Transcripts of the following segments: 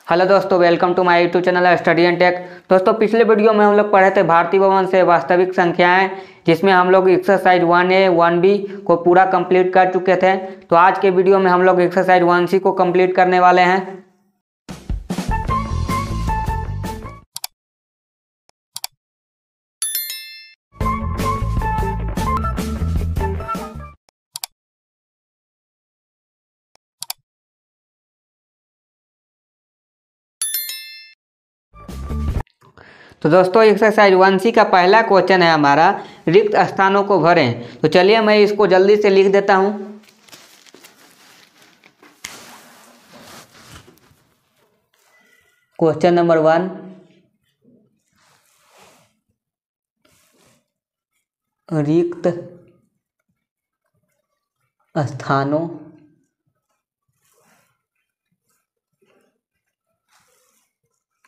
Hello दोस्तों, welcome to my YouTube channel study and tech. दोस्तों, पिछले वीडियो में हम लोग पढ़े थे भारतीय भवन से वास्तविक संख्याएं, जिसमें हम लोग एक्सरसाइज 1A 1B को पूरा कंप्लीट कर चुके थे। तो आज के वीडियो में हम लोग एक्सरसाइज 1C को कंप्लीट करने वाले हैं। तो दोस्तों, एक्सरसाइज 1C का पहला क्वेश्चन है हमारा, रिक्त स्थानों को भरें। तो चलिए मैं इसको जल्दी से लिख देता हूं। क्वेश्चन नंबर 1, रिक्त स्थानों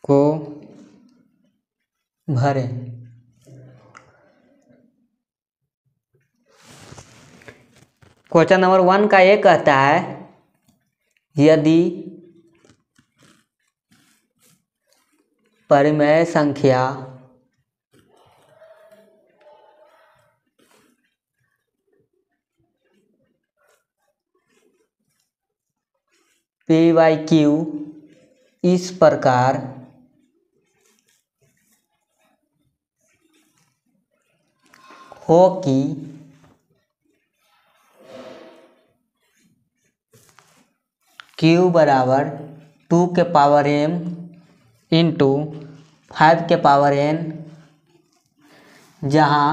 को भरें। क्वेश्चन नंबर 1 का ये कहता है, यदि परिमेय संख्या P/Q इस प्रकार हो कि Q बराबर 2 के पावर m इंटू 5 के पावर n, जहाँ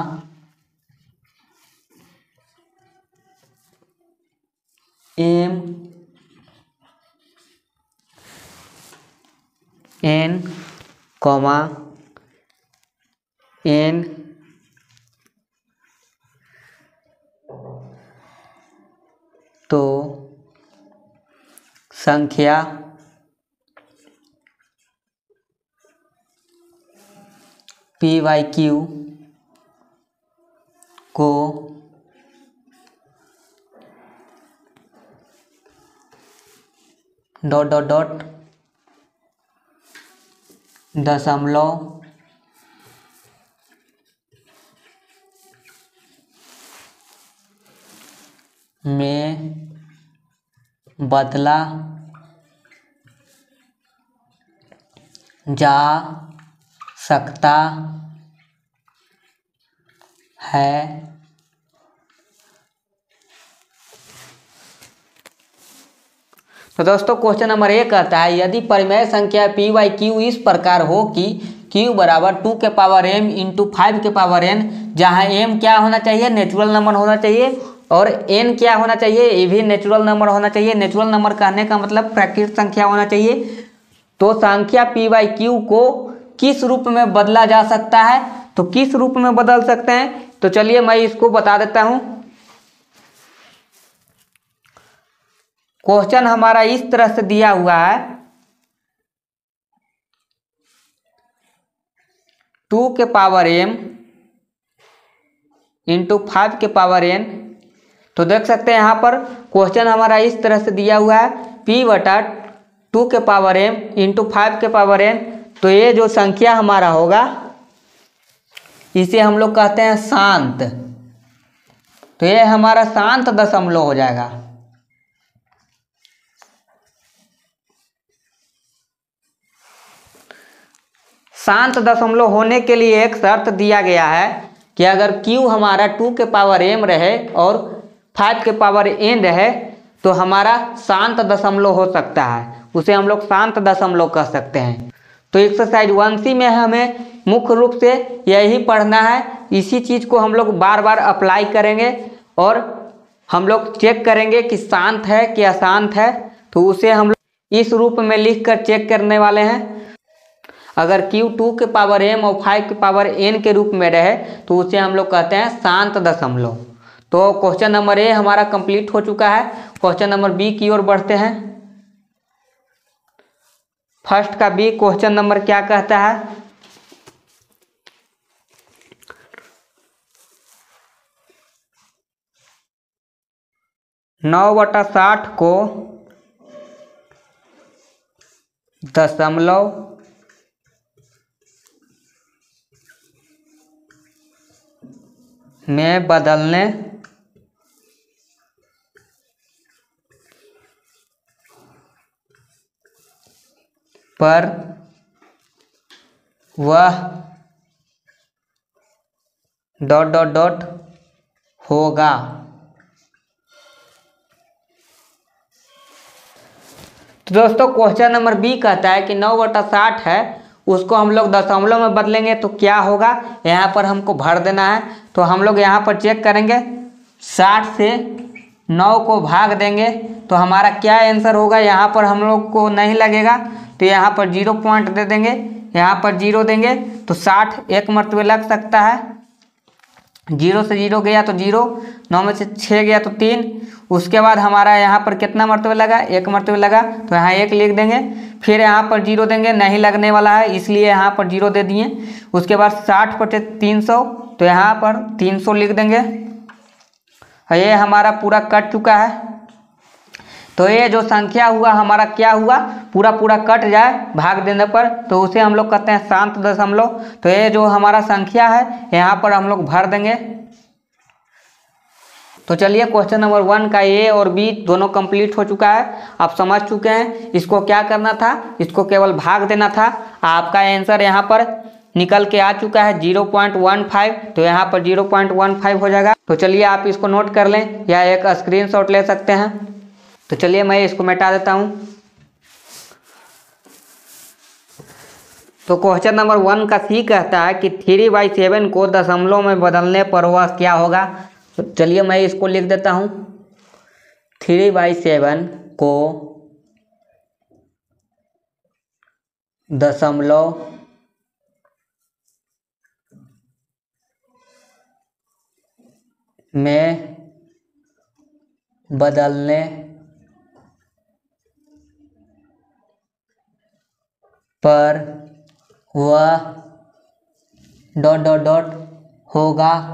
m n, n तो संख्या P/Q co dot dot dot दशमलव में बदला जा सकता है। तो दोस्तों, क्वेश्चन नंबर 1 कहता है, यदि परिमेय संख्या P/Q इस प्रकार हो कि Q बराबर 2 के पावर m इंटू 5 के पावर n, जहाँ m क्या होना चाहिए, नेचुरल नंबर होना चाहिए, और n क्या होना चाहिए, ये भी नेचुरल नंबर होना चाहिए। नेचुरल नंबर कहने का मतलब प्राकृत संख्या होना चाहिए। तो संख्या P/Q को किस रूप में बदला जा सकता है? तो किस रूप में बदल सकते हैं? तो चलिए मैं इसको बता देता हूं। क्वेश्चन हमारा इस तरह से दिया हुआ है, 2 के पावर m इंटू 5 के पावर n। तो देख सकते हैं यहाँ पर क्वेश्चन हमारा इस तरह से दिया हुआ है, P बटा 2 के पावर m इंटू 5 के पावर n। तो ये जो संख्या हमारा होगा, इसे हम लोग कहते हैं शांत। तो ये हमारा शांत दशमलव हो जाएगा। शांत दशमलव होने के लिए एक शर्त दिया गया है कि अगर Q हमारा 2 के पावर m रहे और 5 के पावर n रहे, तो हमारा शांत दशमलव हो सकता है, उसे हम लोग शांत दशमलव कह सकते हैं। तो एक्सरसाइज 1C में हमें मुख्य रूप से यही पढ़ना है। इसी चीज को हम लोग बार बार अप्लाई करेंगे और हम लोग चेक करेंगे कि शांत है कि अशांत है। तो उसे हम लोग इस रूप में लिख कर चेक करने वाले हैं। अगर Q 2 के पावर m और 5 के पावर n के रूप में रहे, तो उसे हम लोग कहते हैं शांत दशमलव। तो क्वेश्चन नंबर A हमारा कंप्लीट हो चुका है। क्वेश्चन नंबर B की ओर बढ़ते हैं। फर्स्ट का B क्वेश्चन नंबर क्या कहता है, 9/60 को दशमलव में बदलने पर वह डॉट डॉट डॉट होगा। तो दोस्तों क्वेश्चन नंबर बी कहता है कि 9/60 है, उसको हम लोग दशमलव में बदलेंगे तो क्या होगा, यहाँ पर हमको भर देना है। तो हम लोग यहाँ पर चेक करेंगे, 60 से 9 को भाग देंगे तो हमारा क्या आंसर होगा। यहाँ पर हम लोग को नहीं लगेगा तो यहाँ पर 0 पॉइंट दे देंगे, यहाँ पर 0 देंगे तो 60 एक मरतबे लग सकता है। 0 से 0 गया तो 0, 9 में से 6 गया तो 3। उसके बाद हमारा यहाँ पर कितना मरतबे लगा, एक मरतबे लगा तो यहाँ 1 लिख देंगे। फिर यहाँ पर 0 देंगे, नहीं लगने वाला है इसलिए यहाँ पर 0 दे दिए। उसके बाद 60/300 तो यहाँ पर 300 लिख देंगे। ये हमारा पूरा कट चुका है। तो ये जो संख्या हुआ हमारा क्या हुआ, पूरा पूरा कट जाए भाग देने पर तो उसे हम लोग कहते हैं शांत दशमलव। तो ये जो हमारा संख्या है यहाँ पर हम लोग भर देंगे। तो चलिए क्वेश्चन नंबर 1 का ए और बी दोनों कंप्लीट हो चुका है, आप समझ चुके हैं। इसको क्या करना था, इसको केवल भाग देना था। आपका आंसर यहाँ पर निकल के आ चुका है 0.15, तो यहाँ पर 0.15 हो जाएगा। तो चलिए आप इसको नोट कर लें या एक स्क्रीनशॉट ले सकते हैं। तो चलिए मैं इसको मिटा देता हूँ। तो क्वेश्चन नंबर 1 का सी कहता है कि 3/7 को दशमलव में बदलने पर वह क्या होगा। तो चलिए मैं इसको लिख देता हूँ, 3/7 को दशमलव में बदलने पर वह डॉट डॉट डॉट होगा।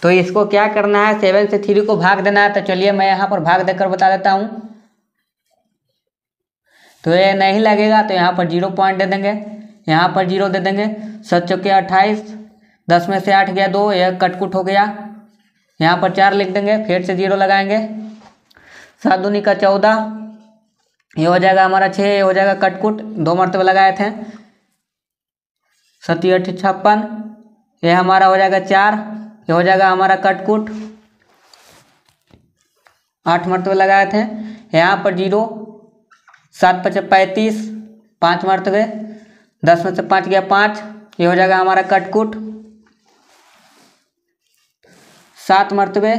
तो इसको क्या करना है, 7 से 3 को भाग देना है। तो चलिए मैं यहाँ पर भाग देकर बता देता हूँ। तो ये नहीं लगेगा तो यहाँ पर 0 पॉइंट दे देंगे, यहाँ पर 0 दे देंगे। 7 चौके 28, 10 में से 8 गया 2, यह कटकुट हो गया। यहाँ पर 4 लिख देंगे, फिर से 0 लगाएंगे। 7 दूनी का 14, ये हो जाएगा हमारा 6, ये हो जाएगा कटकुट, 2 मरतबे लगाए थे। 7 8 56, ये हमारा हो जाएगा 4, ये हो जाएगा हमारा कटकुट, 8 मरतबे लगाए थे। यहाँ पर 0, 7 5 35, 5 मरतबे, 10 में से 5 गया 5, ये हो जाएगा हमारा कटकुट, 7 मरतबे,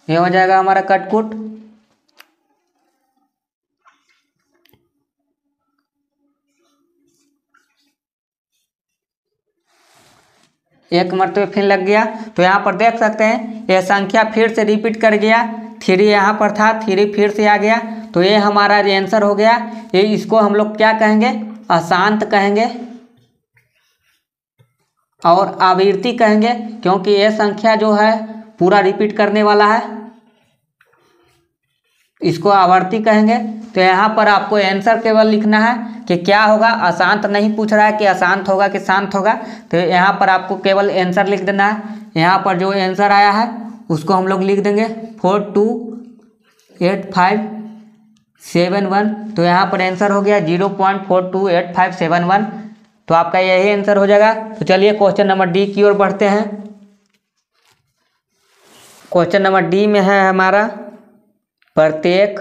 ये हो जाएगा हमारा कटकुट। एक मरतबे फिर लग गया। तो यहाँ पर देख सकते हैं यह संख्या फिर से रिपीट कर गया। 3 यहाँ पर था, 3 फिर से आ गया। तो ये हमारा आंसर हो गया। ये इसको हम लोग क्या कहेंगे, अशांत कहेंगे और आवृत्ति कहेंगे, क्योंकि ये संख्या जो है पूरा रिपीट करने वाला है, इसको आवर्ती कहेंगे। तो यहाँ पर आपको आंसर केवल लिखना है कि क्या होगा, अशांत नहीं पूछ रहा है कि अशांत होगा कि शांत होगा। तो यहाँ पर आपको केवल आंसर लिख देना है। यहाँ पर जो आंसर आया है उसको हम लोग लिख देंगे 428571। तो यहाँ पर आंसर हो गया 0.428571। तो आपका यही आंसर हो जाएगा। तो चलिए क्वेश्चन नंबर डी की ओर बढ़ते हैं। क्वेश्चन नंबर डी में है हमारा, प्रत्येक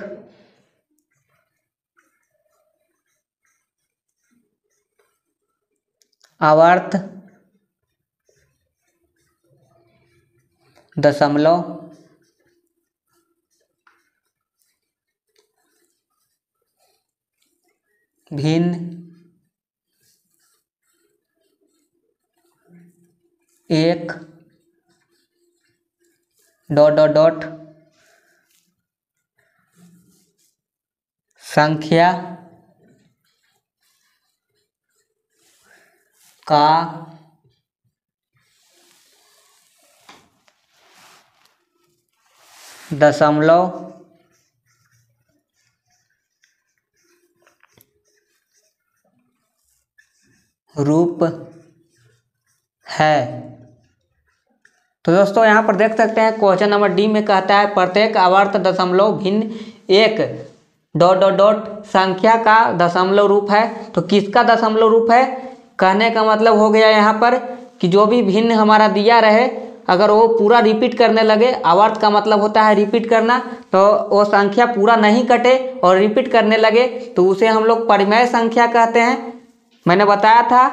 आवर्त दशमलव भिन्न एक डॉट डॉट डॉट संख्या का दशमलव रूप है। तो दोस्तों यहाँ पर देख सकते हैं क्वेश्चन नंबर डी में कहता है प्रत्येक आवर्त दशमलव भिन्न एक डॉट डॉट डॉट संख्या का दशमलव रूप है। तो किसका दशमलव रूप है? कहने का मतलब हो गया यहाँ पर कि जो भी भिन्न हमारा दिया रहे अगर वो पूरा रिपीट करने लगे, आवर्त का मतलब होता है रिपीट करना, तो वो संख्या पूरा नहीं कटे और रिपीट करने लगे तो उसे हम लोग परिमेय संख्या कहते हैं। मैंने बताया था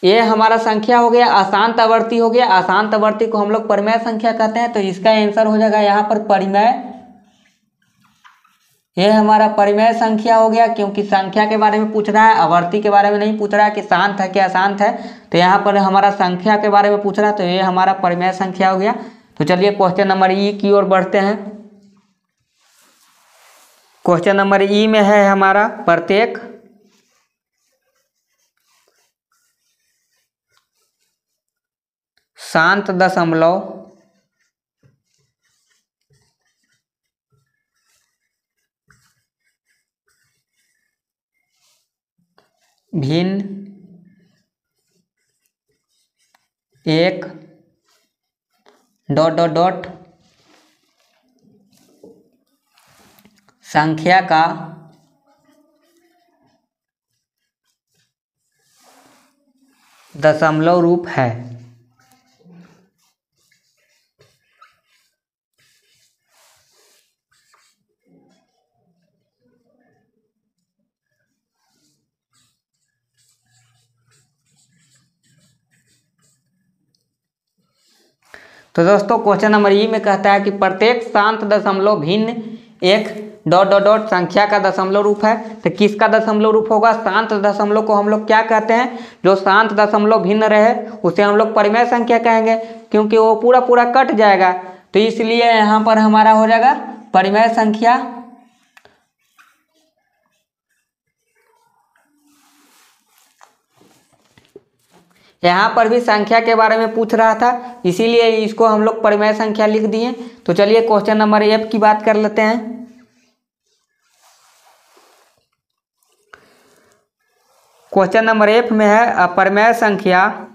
ये हमारा संख्या हो गया, अशांत आवर्ती हो गया, अशांत आवर्ती को हम लोग परिमेय संख्या कहते हैं। तो इसका आंसर हो जाएगा यहाँ पर परिमेय। ये हमारा परिमेय संख्या हो गया क्योंकि संख्या के बारे में पूछ रहा है, आवर्ती के बारे में नहीं पूछ रहा है कि शांत है क्या अशांत है। तो यहाँ पर हमारा संख्या के बारे में पूछ रहा है, तो ये हमारा परिमेय संख्या हो गया। तो चलिए क्वेश्चन नंबर ई की ओर बढ़ते हैं। क्वेश्चन नंबर ई में है हमारा प्रत्येक शांत दशमलव भिन्न एक डॉट डॉट डॉट संख्या का दशमलव रूप है। तो दोस्तों क्वेश्चन नंबर ई में कहता है कि प्रत्येक शांत दशमलव भिन्न एक डॉट डॉट डॉट संख्या का दशमलव रूप है। तो किसका दशमलव रूप होगा? शांत दशमलव को हम लोग क्या कहते हैं? जो शांत दशमलव भिन्न रहे उसे हम लोग परिमेय संख्या कहेंगे क्योंकि वो पूरा पूरा कट जाएगा। तो इसलिए यहाँ पर हमारा हो जाएगा परिमेय संख्या। यहाँ पर भी संख्या के बारे में पूछ रहा था इसीलिए इसको हम लोग परिमेय संख्या लिख दिए। तो चलिए क्वेश्चन नंबर एफ की बात कर लेते हैं। क्वेश्चन नंबर एफ में है अपरिमेय संख्या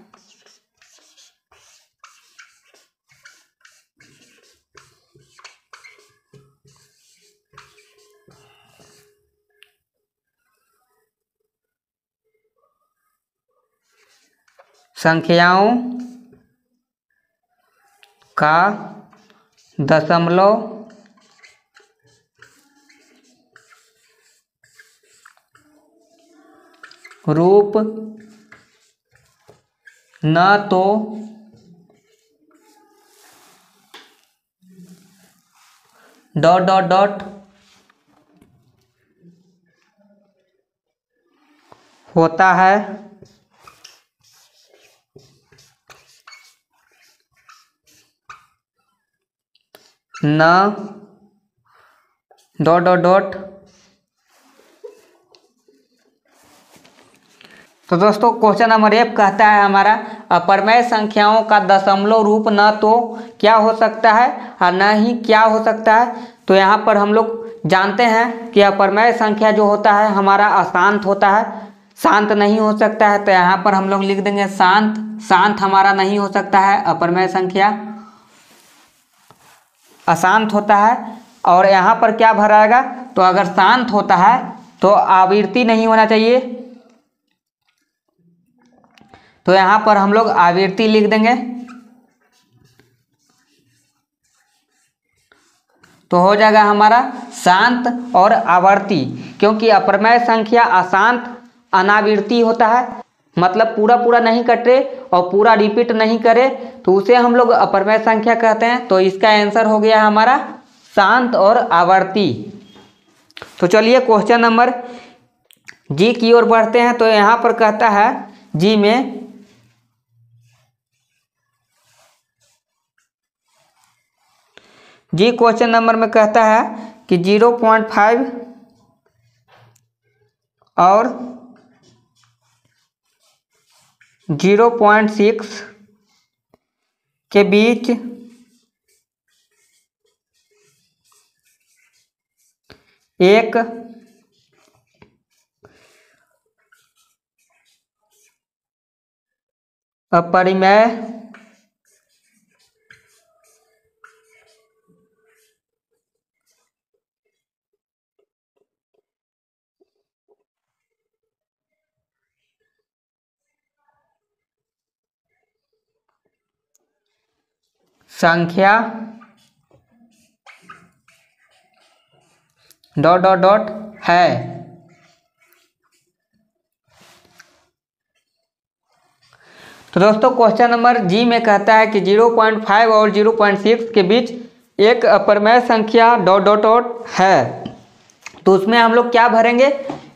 संख्याओं का दशमलव रूप न तो डॉट डॉट डॉट होता है न डॉट डॉट डॉट। तो दोस्तों क्वेश्चन नंबर एफ कहता है हमारा अपरिमेय संख्याओं का दशमलव रूप न तो क्या हो सकता है और न ही क्या हो सकता है। तो यहाँ पर हम लोग जानते हैं कि अपरिमेय संख्या जो होता है हमारा अशांत होता है, शांत नहीं हो सकता है। तो यहाँ पर हम लोग लिख देंगे शांत। शांत हमारा नहीं हो सकता है, अपरिमेय संख्या अशांत होता है। और यहाँ पर क्या भराएगा? तो अगर शांत होता है तो आवृत्ति नहीं होना चाहिए, तो यहाँ पर हम लोग आवृत्ति लिख देंगे। तो हो जाएगा हमारा शांत और आवर्ती, क्योंकि अपरिमेय संख्या अशांत अनावृत्ति होता है, मतलब पूरा पूरा नहीं कटे और पूरा रिपीट नहीं करे, तो उसे हम लोग अपरिमेय संख्या कहते हैं। तो इसका आंसर हो गया हमारा शांत और आवर्ती। तो चलिए क्वेश्चन नंबर जी की ओर बढ़ते हैं। तो यहाँ पर कहता है जी में जी क्वेश्चन नंबर में कहता है कि 0.5 और 0.6 के बीच एक अपरिमेय संख्या डॉट डॉट डॉट है। तो दोस्तों क्वेश्चन नंबर जी में कहता है कि 0.5 और 0.6 के बीच एक अपरिमेय संख्या डॉट डॉट डॉट है। तो उसमें हम लोग क्या भरेंगे,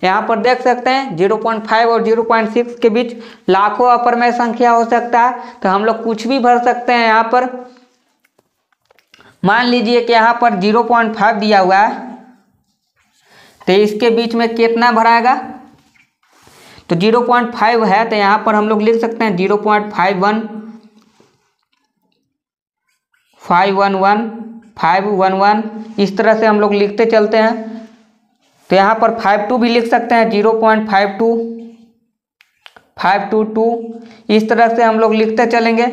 यहाँ पर देख सकते हैं 0.5 और 0.6 के बीच लाखों अपरिमेय संख्या हो सकता है। तो हम लोग कुछ भी भर सकते हैं। यहाँ पर मान लीजिए कि यहाँ पर 0.5 दिया हुआ है, तो इसके बीच में कितना भराएगा, तो 0.5 है तो यहाँ पर हम लोग लिख सकते हैं 0.51, 511, 511, इस तरह से हम लोग लिखते चलते हैं। तो यहाँ पर 52 भी लिख सकते हैं, 0.52, 522, इस तरह से हम लोग लिखते चलेंगे।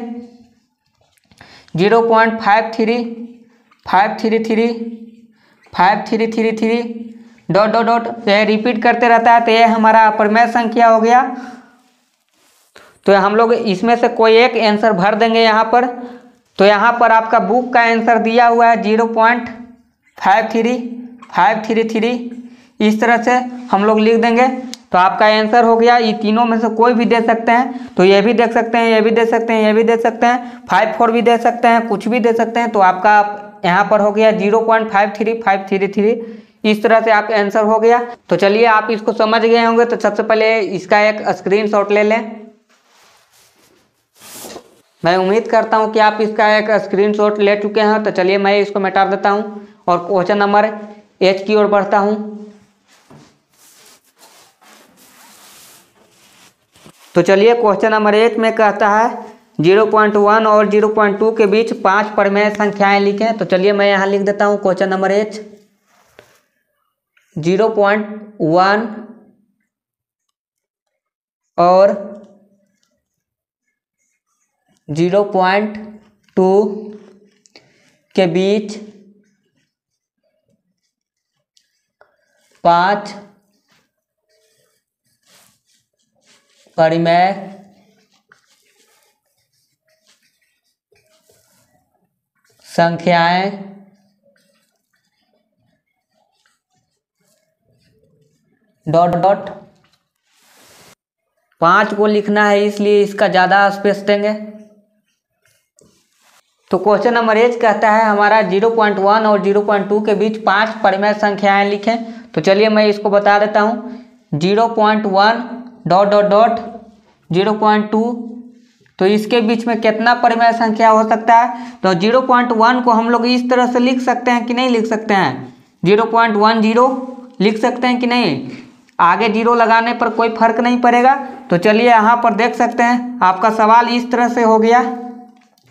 0.53, 533, 5333, डॉट डॉट डॉट यह रिपीट करते रहता है। तो यह हमारा अपरिमेय संख्या हो गया। तो हम लोग इसमें से कोई एक आंसर भर देंगे यहाँ पर। तो यहाँ पर आपका बुक का आंसर दिया हुआ है 0.53, इस तरह से हम लोग लिख देंगे। तो आपका आंसर हो गया। ये तीनों में से कोई भी दे सकते हैं, तो ये भी देख सकते हैं, ये भी दे सकते हैं, ये भी दे सकते हैं, 54 भी दे सकते हैं, कुछ भी दे सकते हैं। तो आपका यहाँ पर हो गया 0.53533, इस तरह से आपका आंसर हो गया। तो चलिए आप इसको समझ गए होंगे। तो सबसे पहले इसका एक स्क्रीनशॉट ले लें। मैं उम्मीद करता हूँ कि आप इसका एक स्क्रीनशॉट ले चुके हैं। तो चलिए मैं इसको मिटा देता हूँ और क्वेश्चन नंबर एच की ओर बढ़ता हूँ। तो चलिए क्वेश्चन नंबर 8 में कहता है 0.1 और 0.2 के बीच 5 परिमेय संख्याएं लिखें। तो चलिए मैं यहाँ लिख देता हूँ क्वेश्चन नंबर 8, 0.1 और 0.2 के बीच 5 परिमेय संख्याएं डॉट डॉट 5 को लिखना है, इसलिए इसका ज़्यादा स्पेस देंगे। तो क्वेश्चन नंबर 8 कहता है हमारा 0.1 और 0.2 के बीच 5 परिमेय संख्याएं लिखें। तो चलिए मैं इसको बता देता हूँ। 0.1 डॉट डॉट डॉट 0.2, तो इसके बीच में कितना परिमेय संख्या हो सकता है। तो 0.1 को हम लोग इस तरह से लिख सकते हैं कि नहीं लिख सकते हैं, 0.10 लिख सकते हैं कि नहीं, आगे जीरो लगाने पर कोई फर्क नहीं पड़ेगा। तो चलिए यहाँ पर देख सकते हैं आपका सवाल इस तरह से हो गया।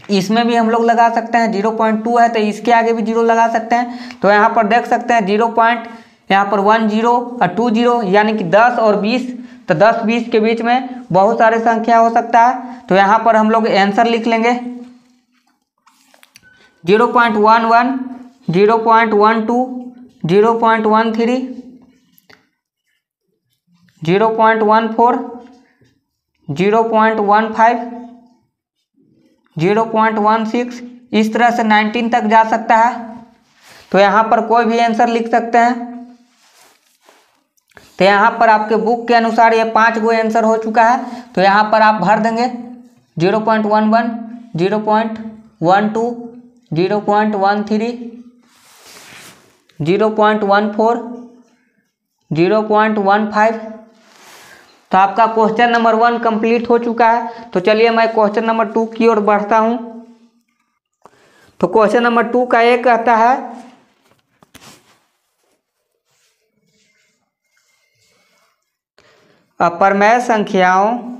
इसमें भी हम लोग लगा सकते हैं, 0.2 है तो इसके आगे भी जीरो लगा सकते हैं। तो यहाँ पर देख सकते हैं 0 पॉइंट, यहाँ पर 10 और 20, यानी कि 10 और 20। तो 10-20 के बीच में बहुत सारे संख्या हो सकता है। तो यहाँ पर हम लोग आंसर लिख लेंगे 0.11, 0.12, 0.13, 0.14, 0.15, 0.16, इस तरह से 19 तक जा सकता है। तो यहाँ पर कोई भी आंसर लिख सकते हैं। तो यहाँ पर आपके बुक के अनुसार ये 5 गो आंसर हो चुका है। तो यहाँ पर आप भर देंगे 0.11, 0.12, 0.13, 0.14, 0.15। तो आपका क्वेश्चन नंबर 1 कंप्लीट हो चुका है। तो चलिए मैं क्वेश्चन नंबर 2 की ओर बढ़ता हूँ। तो क्वेश्चन नंबर 2 का एक कहता है अपरिमेय संख्याएं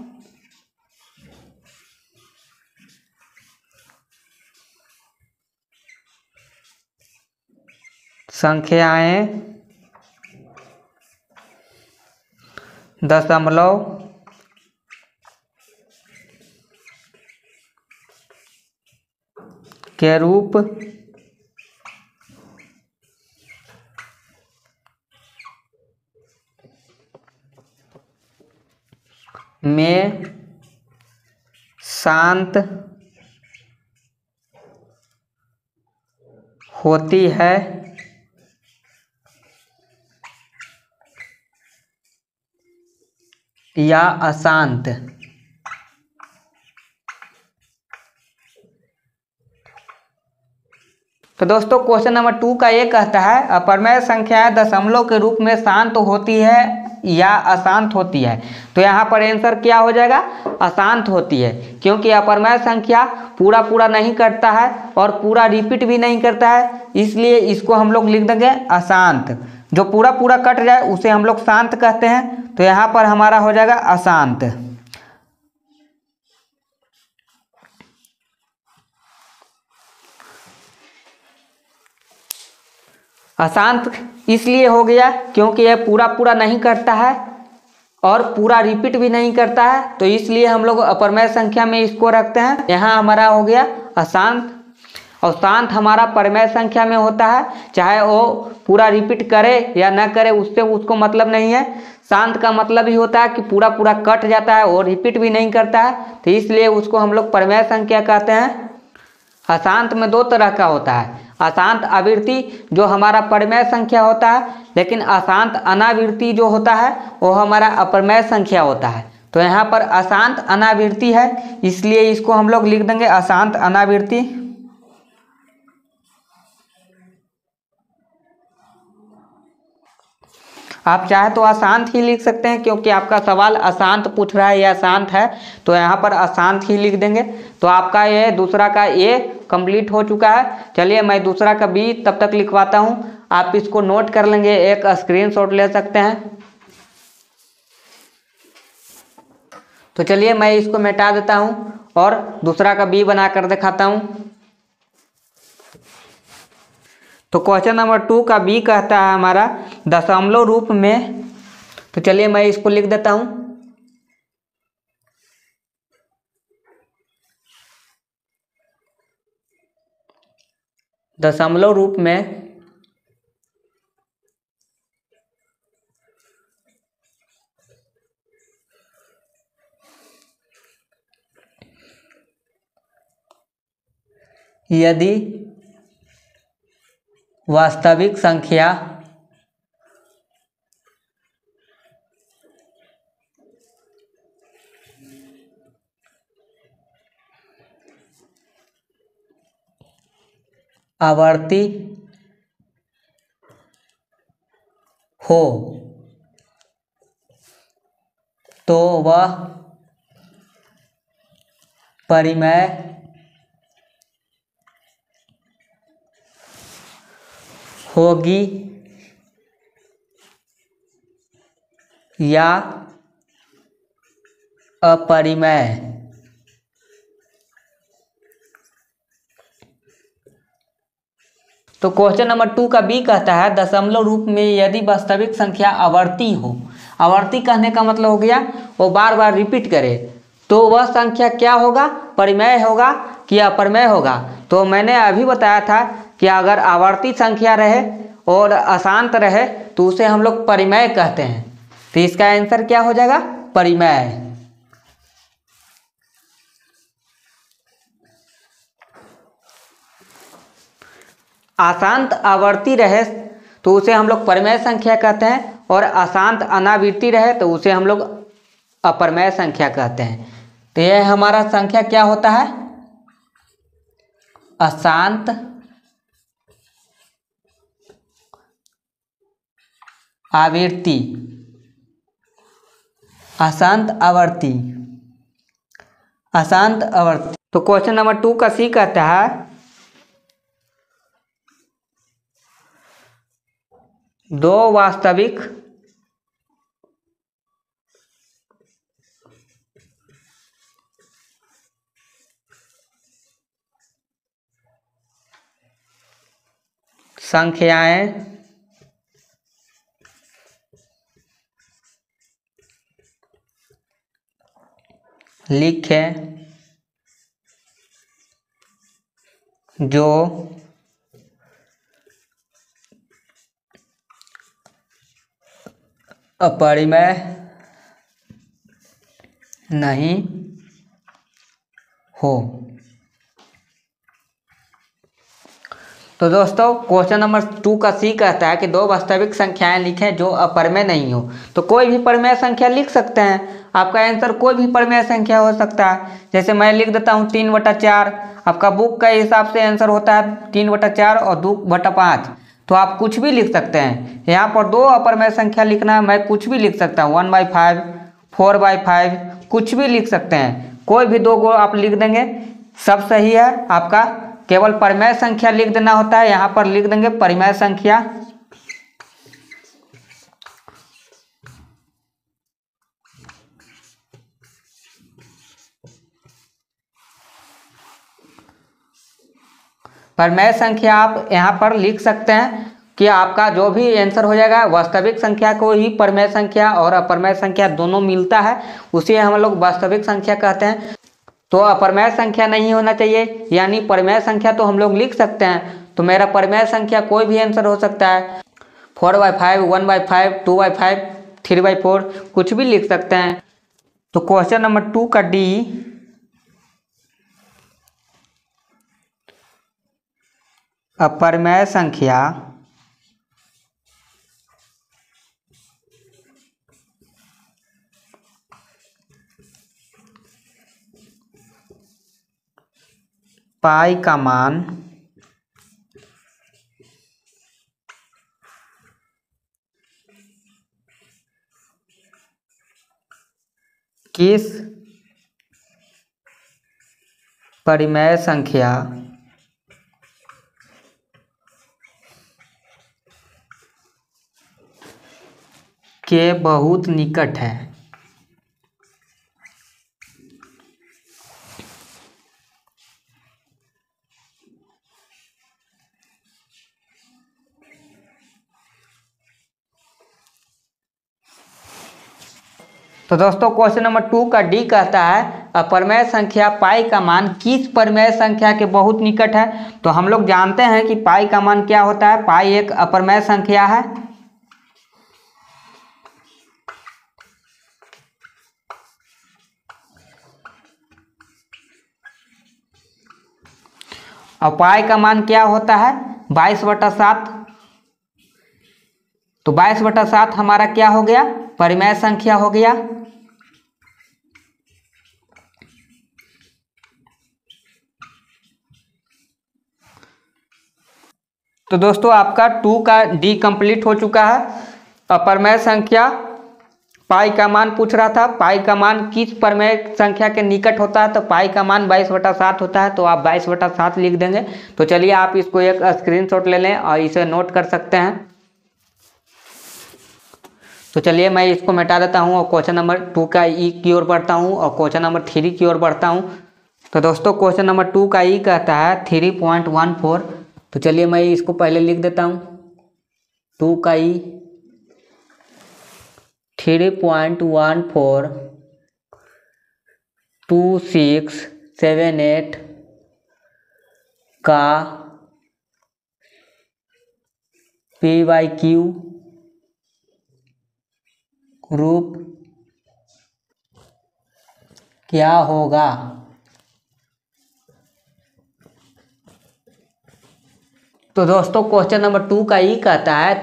दशमलव के रूप में शांत होती है या अशांत। तो दोस्तों क्वेश्चन नंबर 2 का ये कहता है अपरमेय संख्याएं दशमलव के रूप में शांत होती है या अशांत होती है। तो यहाँ पर आंसर क्या हो जाएगा, अशांत होती है, क्योंकि अपरमेय संख्या पूरा पूरा नहीं करता है और पूरा रिपीट भी नहीं करता है, इसलिए इसको हम लोग लिख देंगे अशांत। जो पूरा पूरा कट जाए उसे हम लोग शांत कहते हैं, तो यहाँ पर हमारा हो जाएगा अशांत। अशांत इसलिए हो गया क्योंकि यह पूरा पूरा नहीं करता है और पूरा रिपीट भी नहीं करता है, तो इसलिए हम लोग अपरमेय संख्या में इसको रखते हैं। यहाँ हमारा हो गया अशांत। और शांत हमारा परमेय संख्या में होता है, चाहे वो पूरा रिपीट करे या ना करे उससे उसको मतलब नहीं है। शांत का मतलब ही होता है कि पूरा पूरा कट जाता है और रिपीट भी नहीं करता है, तो इसलिए उसको हम लोग परमेय संख्या कहते हैं। अशांत में दो तरह का होता है, अशांत आवृत्ति जो हमारा परमेय संख्या होता है, लेकिन अशांत अनावृत्ति जो होता है वो हमारा अपरमेय संख्या होता है। तो यहाँ पर अशांत अनावृत्ति है, इसलिए इसको हम लोग लिख देंगे अशांत अनावृत्ति। आप चाहे तो अशांत ही लिख सकते हैं, क्योंकि आपका सवाल अशांत पूछ रहा है या शांत है, तो यहाँ पर अशांत ही लिख देंगे। तो आपका ये दूसरा का ए कंप्लीट हो चुका है। चलिए मैं दूसरा का बी तब तक लिखवाता हूँ, आप इसको नोट कर लेंगे, एक स्क्रीनशॉट ले सकते हैं। तो चलिए मैं इसको मिटा देता हूँ और दूसरा का बी बना कर दिखाता हूँ। तो क्वेश्चन नंबर 2 का बी कहता है हमारा दशमलव रूप में। तो चलिए मैं इसको लिख देता हूं, दशमलव रूप में यदि वास्तविक संख्या आवर्ती हो तो वह परिमेय होगी या अपरिमेय। तो क्वेश्चन नंबर 2 का बी कहता है दशमलव रूप में यदि वास्तविक संख्या आवर्ती हो। आवर्ती कहने का मतलब हो गया वो बार बार रिपीट करे, तो वह संख्या क्या होगा, परिमेय होगा कि अपरिमेय होगा। तो मैंने अभी बताया था कि अगर आवर्ती संख्या रहे और अशांत रहे तो उसे हम लोग परिमेय कहते हैं। तो इसका आंसर क्या हो जाएगा, परिमेय। अशांत आवर्ती रहे तो उसे हम लोग परिमेय संख्या कहते हैं, और अशांत अनावृत्ति रहे तो उसे हम लोग अपरिमेय संख्या कहते हैं। तो यह हमारा संख्या क्या होता है, अशांत आवृत्ति, अशांत आवर्ती, अशांत आवर्ती। तो क्वेश्चन नंबर 2 का सी कहता है दो वास्तविक संख्याएं लिखें जो अपरिमेय नहीं हो। तो दोस्तों क्वेश्चन नंबर 2 का सी कहता है कि दो वास्तविक संख्याएं लिखें जो अपरिमेय नहीं हो। तो कोई भी परिमेय संख्या लिख सकते हैं, आपका आंसर कोई भी परिमेय संख्या हो सकता है। जैसे मैं लिख देता हूँ 3/4, आपका बुक का हिसाब से आंसर होता है 3/4 और 2/5। तो आप कुछ भी लिख सकते हैं। यहाँ पर दो अपरिमेय संख्या लिखना है, मैं कुछ भी लिख सकता हूँ 1/5, 4/5, कुछ भी लिख सकते हैं। कोई भी दो को आप लिख देंगे, सब सही है आपका। केवल परिमेय संख्या लिख देना होता है। यहाँ पर लिख देंगे परिमेय संख्या। परिमेय संख्या आप यहाँ पर लिख सकते हैं कि आपका जो भी आंसर हो जाएगा वास्तविक संख्या को ही परिमेय संख्या और अपरिमेय संख्या दोनों मिलता है, उसे हम लोग वास्तविक संख्या कहते हैं। तो अपरिमेय संख्या नहीं होना चाहिए, यानी परिमेय संख्या तो हम लोग लिख सकते हैं। तो मेरा परिमेय संख्या कोई भी आंसर हो सकता है, 4/5, 1/5, 2/5, 3/4, कुछ भी लिख सकते हैं। तो क्वेश्चन नंबर 2 का डी, अपरिमेय संख्या पाई का मान किस परिमेय संख्या के बहुत निकट है। तो दोस्तों क्वेश्चन नंबर 2 का डी कहता है अपरिमेय संख्या पाई का मान किस परिमेय संख्या के बहुत निकट है। तो हम लोग जानते हैं कि पाई का मान क्या होता है। पाई एक अपरिमेय संख्या है। और पाई का मान क्या होता है 22/7। तो 22/7 हमारा क्या हो गया, परिमेय संख्या हो गया। तो दोस्तों आपका 2 का डी कंप्लीट हो चुका है। अपरिमेय संख्या पाई का मान पूछ रहा था, पाई का मान किस परिमेय संख्या के निकट होता है। तो पाई का मान 22/7 होता है, तो आप 22/7 लिख देंगे। तो चलिए आप इसको एक स्क्रीनशॉट ले लें और इसे नोट कर सकते हैं। तो चलिए मैं इसको मिटा देता हूँ और क्वेश्चन नंबर 2 का ई की ओर बढ़ता हूँ और क्वेश्चन नंबर 3 की ओर बढ़ता हूँ। तो दोस्तों क्वेश्चन नंबर 2 का ई कहता है 3.14। तो चलिए मैं इसको पहले लिख देता हूँ। 2 का ई 3.14 2678 का PYQ रूप क्या होगा। तो दोस्तों क्वेश्चन नंबर 2 का ई कहता है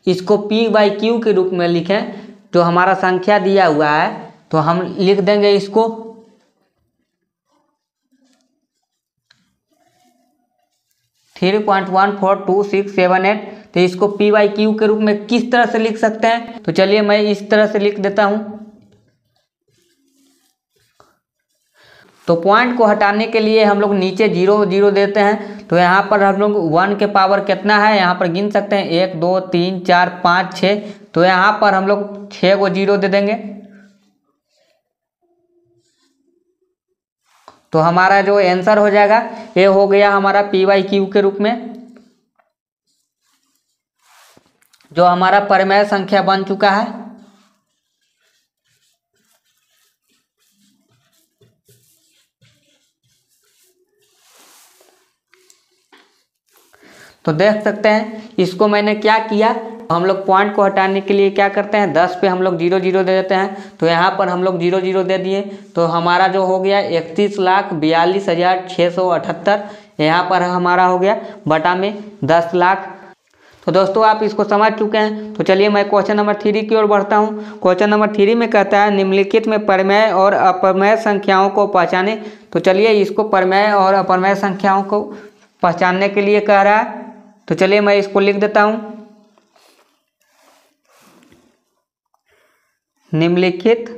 इसको PYQ के रूप में लिखें। जो हमारा संख्या दिया हुआ है तो हम लिख देंगे इसको 3.142678। तो इसको PYQ के रूप में किस तरह से लिख सकते हैं। तो चलिए मैं इस तरह से लिख देता हूं। तो पॉइंट को हटाने के लिए हम लोग नीचे 0 0 देते हैं। तो यहाँ पर हम लोग 1 के पावर कितना है यहाँ पर गिन सकते हैं 1 2 3 4 5 6। तो यहाँ पर हम लोग 6 को 0 दे देंगे। तो हमारा जो आंसर हो जाएगा ये हो गया हमारा PYQ के रूप में, जो हमारा परिमेय संख्या बन चुका है। तो देख सकते हैं इसको मैंने क्या किया, हम लोग पॉइंट को हटाने के लिए क्या करते हैं 10 पे हम लोग 0 0 दे देते हैं। तो यहाँ पर हम लोग 0 0 दे दिए तो हमारा जो हो गया 31,42,678 यहाँ पर हमारा हो गया बटा में 10 लाख। तो दोस्तों आप इसको समझ चुके हैं। तो चलिए मैं क्वेश्चन नंबर 3 की ओर बढ़ता हूँ। क्वेश्चन नंबर 3 में कहता है निम्नलिखित में परिमेय और अपरिमेय संख्याओं को पहचाने। तो चलिए इसको परिमेय और अपरिमेय संख्याओं को पहचानने के लिए कह रहा है। तो चलिए मैं इसको लिख देता हूँ। निम्नलिखित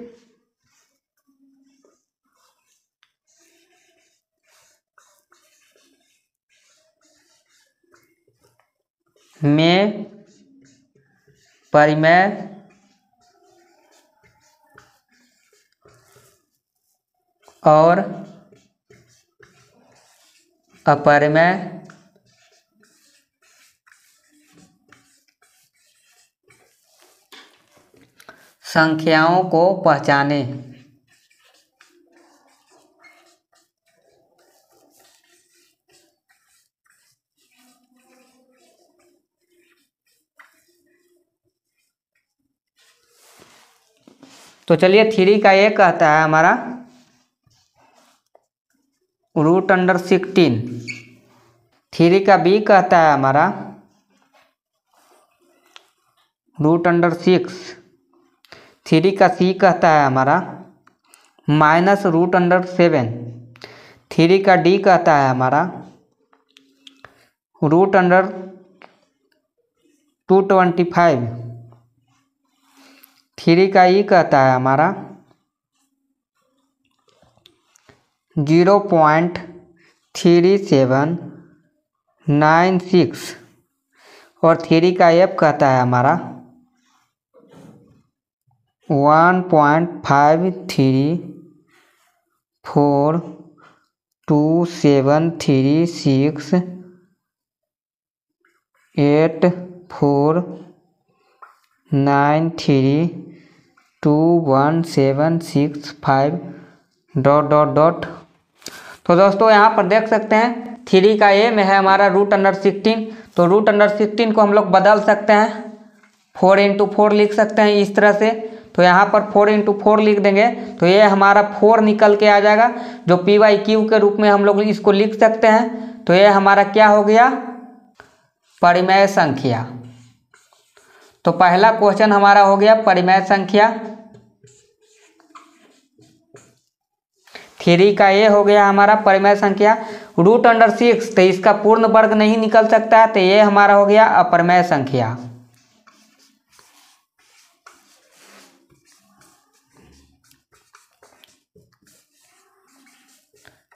में परिमेय और अपरिमेय संख्याओं को पहचाने। तो चलिए 3 का ये कहता है हमारा √16। 3 का बी कहता है हमारा √6। 3 का सी कहता है हमारा -√7। 3 का डी कहता है हमारा √225। 3 का ई कहता है हमारा 0.3796 और 3 का एफ कहता है हमारा 1.53473849321765 ... तो दोस्तों यहाँ पर देख सकते हैं 3 का ए में है हमारा √16। तो √16 को हम लोग बदल सकते हैं, 4 × 4 लिख सकते हैं इस तरह से। तो यहाँ पर 4 × 4 लिख देंगे तो ये हमारा 4 निकल के आ जाएगा, जो PYQ के रूप में हम लोग इसको लिख सकते हैं। तो ये हमारा क्या हो गया, परिमेय संख्या। तो पहला क्वेश्चन हमारा हो गया परिमेय संख्या। 3 का ये हो गया हमारा परिमेय संख्या। √6 तो इसका पूर्ण वर्ग नहीं निकल सकता है, तो ये हमारा हो गया अपरिमेय संख्या।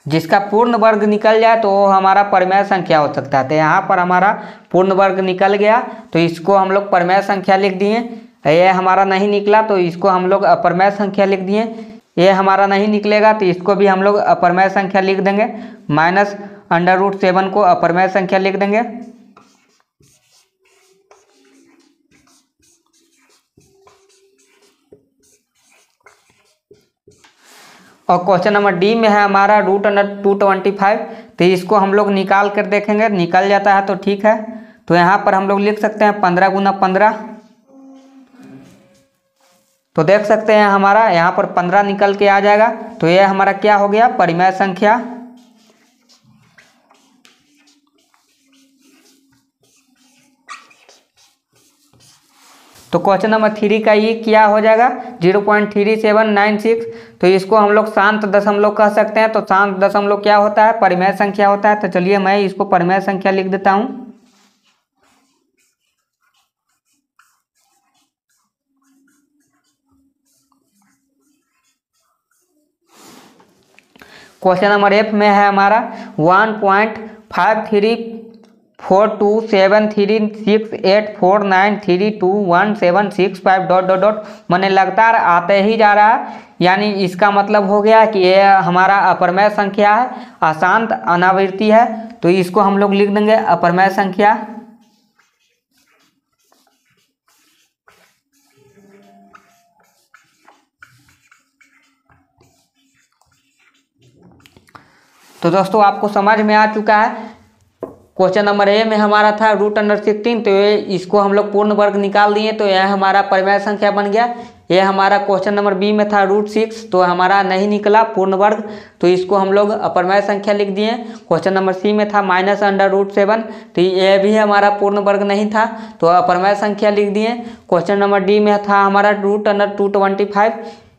जिसका पूर्ण वर्ग निकल जाए तो वो हमारा परिमेय संख्या हो सकता है। तो यहाँ पर हमारा पूर्ण वर्ग निकल गया तो इसको हम लोग परिमेय संख्या लिख दिए। ये हमारा नहीं निकला तो इसको हम लोग अपरिमेय संख्या लिख दिए। ये हमारा नहीं निकलेगा तो इसको भी हम लोग अपरिमेय संख्या लिख देंगे। -√7 को अपरिमेय संख्या लिख देंगे। और क्वेश्चन नंबर डी में है हमारा √225। तो इसको हम लोग निकाल कर देखेंगे, निकल जाता है तो ठीक है। तो यहाँ पर हम लोग लिख सकते हैं 15 × 15। तो देख सकते हैं हमारा यहाँ पर 15 निकल के आ जाएगा। तो ये हमारा क्या हो गया, परिमेय संख्या। तो क्वेश्चन नंबर 3 का ये क्या हो जाएगा, 0.3796। तो इसको हम लोग शांत दशमलव कह सकते हैं। तो शांत दशमलव क्या होता है, परिमेय संख्या होता है। तो चलिए मैं इसको परिमेय संख्या लिख देता हूँ। क्वेश्चन नंबर एफ में है हमारा 1.53473684932175 ... मैंने लगातार आते ही जा रहा है, यानी इसका मतलब हो गया कि ये हमारा अपरिमेय संख्या है, अशांत अनावृत्ति है। तो इसको हम लोग लिख देंगे अपरिमेय संख्या। तो दोस्तों आपको समझ में आ चुका है क्वेश्चन नंबर ए में हमारा था √16, तो ये इसको हम लोग पूर्ण वर्ग निकाल दिए, तो यह हमारा परिमेय संख्या बन गया। ये हमारा क्वेश्चन नंबर बी में था √6, तो हमारा नहीं निकला पूर्ण वर्ग, तो इसको हम लोग अपरिमेय संख्या लिख दिए। क्वेश्चन नंबर सी में था -√7, तो ये भी हमारा पूर्ण वर्ग नहीं था, तो अपरिमेय संख्या लिख दिए। क्वेश्चन नंबर डी में था हमारा √225,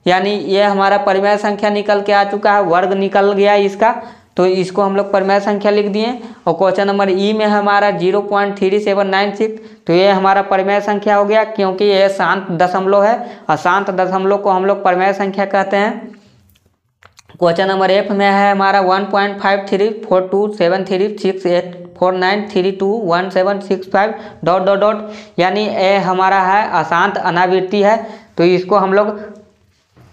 यानी ये हमारा परिमेय संख्या निकल के आ चुका है, वर्ग निकल गया इसका, तो इसको हम लोग परिमेय संख्या लिख दिए। और क्वेश्चन नंबर ई में हमारा 0.3796, तो ये हमारा परिमेय संख्या हो गया, क्योंकि ये शांत दशमलव है और शांत दशमलव को हम लोग परिमेय संख्या कहते हैं। क्वेश्चन नंबर एफ में है हमारा 1.5342736849321765 ... यानी ये हमारा है अशांत अनावृत्ति है, तो इसको हम लोग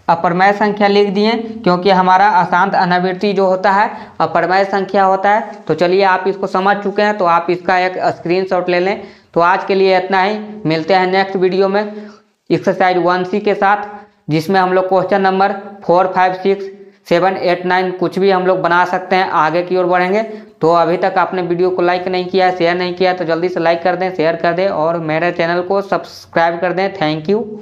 अपरिमेय संख्या लिख दिए, क्योंकि हमारा अशांत अनावृत्ति जो होता है अपरिमेय संख्या होता है। तो चलिए आप इसको समझ चुके हैं, तो आप इसका एक स्क्रीनशॉट ले लें। तो आज के लिए इतना ही, मिलते हैं नेक्स्ट वीडियो में एक्सरसाइज 1C के साथ, जिसमें हम लोग क्वेश्चन नंबर 4, 5, 6, 7, 8, 9 कुछ भी हम लोग बना सकते हैं, आगे की ओर बढ़ेंगे। तो अभी तक आपने वीडियो को लाइक नहीं किया, शेयर नहीं किया, तो जल्दी से लाइक कर दें, शेयर कर दें और मेरे चैनल को सब्सक्राइब कर दें। Thank you.